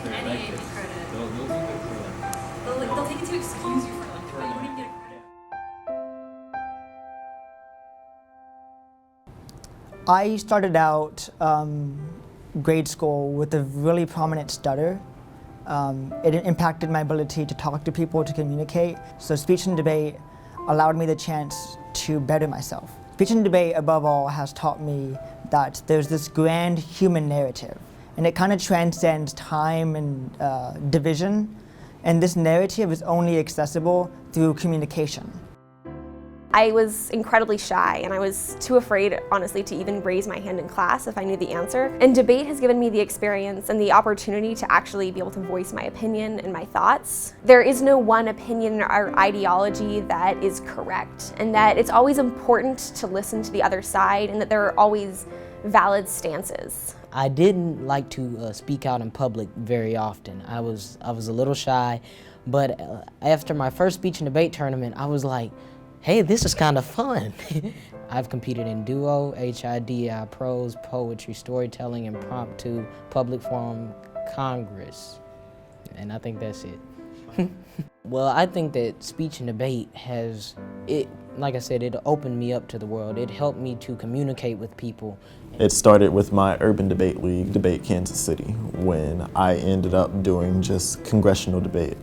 getting any AP credit. They'll take it to excuse you for like, but you won't even get a credit. I started out grade school with a really prominent stutter. It impacted my ability to talk to people, to communicate. So speech and debate allowed me the chance to better myself. Speech and debate, above all, has taught me that there's this grand human narrative, and it kind of transcends time and division. And this narrative is only accessible through communication. I was incredibly shy, and I was too afraid, honestly, to even raise my hand in class if I knew the answer. And debate has given me the experience and the opportunity to actually be able to voice my opinion and my thoughts. There is no one opinion or ideology that is correct, and that it's always important to listen to the other side, and that there are always valid stances. I didn't like to speak out in public very often. I was a little shy, but after my first speech and debate tournament, I was like, hey, this is kind of fun. I've competed in duo, HIDI, prose, poetry, storytelling, impromptu, public forum, Congress, and I think that's it. Well, I think that speech and debate like I said, it opened me up to the world. It helped me to communicate with people. It started with my Urban Debate League, Debate Kansas City, when I ended up doing just congressional debate.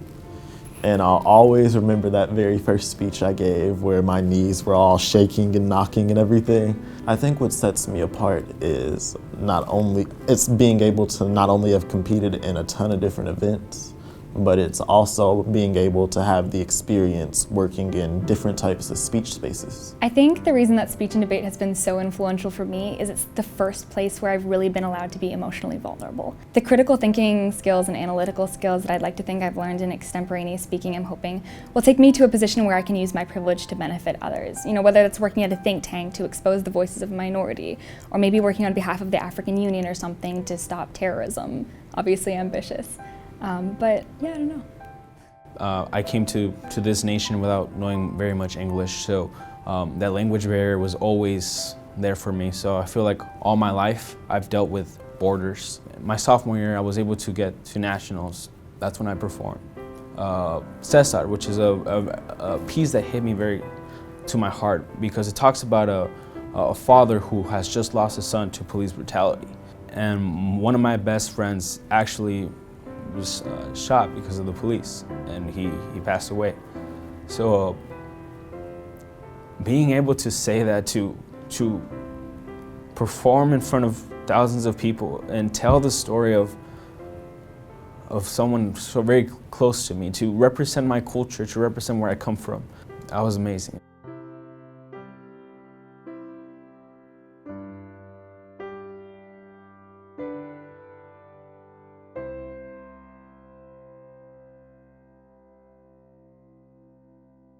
And I'll always remember that very first speech I gave where my knees were all shaking and knocking and everything. I think what sets me apart is it's being able to not only have competed in a ton of different events, but it's also being able to have the experience working in different types of speech spaces. I think the reason that speech and debate has been so influential for me is it's the first place where I've really been allowed to be emotionally vulnerable. The critical thinking skills and analytical skills that I'd like to think I've learned in extemporaneous speaking, I'm hoping, will take me to a position where I can use my privilege to benefit others. You know, whether that's working at a think tank to expose the voices of a minority, or maybe working on behalf of the African Union or something to stop terrorism. Obviously ambitious. But yeah, I don't know. I came to this nation without knowing very much English, so that language barrier was always there for me. So I feel like all my life I've dealt with borders. My sophomore year I was able to get to nationals. That's when I performed. Cesar, which is a piece that hit me very to my heart because it talks about a father who has just lost his son to police brutality. And one of my best friends actually was shot because of the police, and he passed away. So being able to say that, to perform in front of thousands of people and tell the story of someone so very close to me, to represent my culture, to represent where I come from, that was amazing.